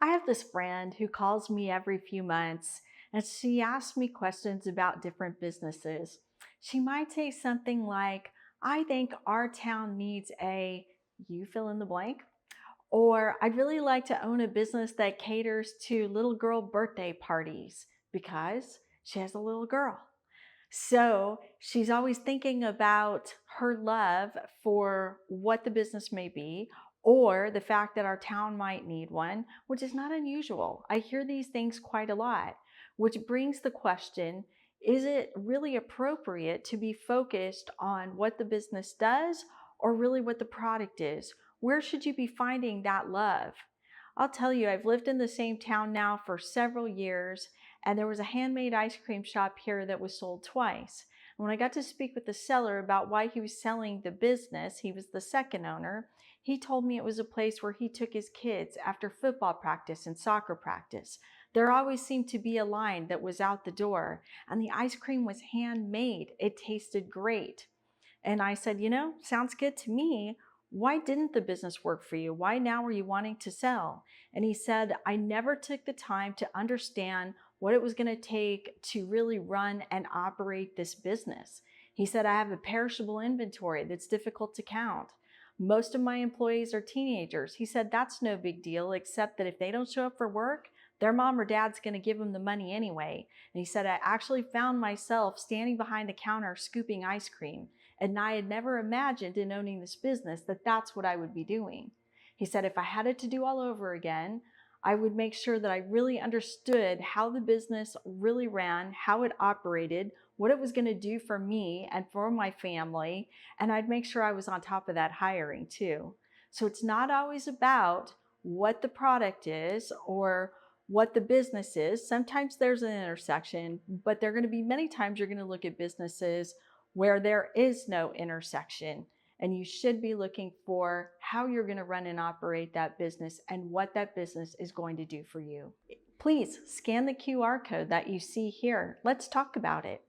I have this friend who calls me every few months and she asks me questions about different businesses. She might say something like, I think our town needs a, you fill in the blank, or I'd really like to own a business that caters to little girl birthday parties because she has a little girl. So she's always thinking about her love for what the business may be, or the fact that our town might need one, which is not unusual. I hear these things quite a lot, which brings the question, is it really appropriate to be focused on what the business does or really what the product is? Where should you be finding that love? I'll tell you, I've lived in the same town now for several years, and there was a handmade ice cream shop here that was sold twice. And when I got to speak with the seller about why he was selling the business, he was the second owner, he told me it was a place where he took his kids after football practice and soccer practice. There always seemed to be a line that was out the door, and the ice cream was handmade. It tasted great. And I said, sounds good to me. Why didn't the business work for you? Why now are you wanting to sell? And he said, I never took the time to understand what it was going to take to really run and operate this business. He said, I have a perishable inventory that's difficult to count. Most of my employees are teenagers. He said, that's no big deal, except that if they don't show up for work, their mom or dad's going to give them the money anyway. And he said, I actually found myself standing behind the counter scooping ice cream. And I had never imagined in owning this business that that's what I would be doing. He said, if I had it to do all over again, I would make sure that I really understood how the business really ran, how it operated, what it was going to do for me and for my family. And I'd make sure I was on top of that hiring too. So it's not always about what the product is or what the business is. Sometimes there's an intersection, but there are going to be many times you're going to look at businesses where there is no intersection. And you should be looking for how you're going to run and operate that business and what that business is going to do for you. Please scan the QR code that you see here. Let's talk about it.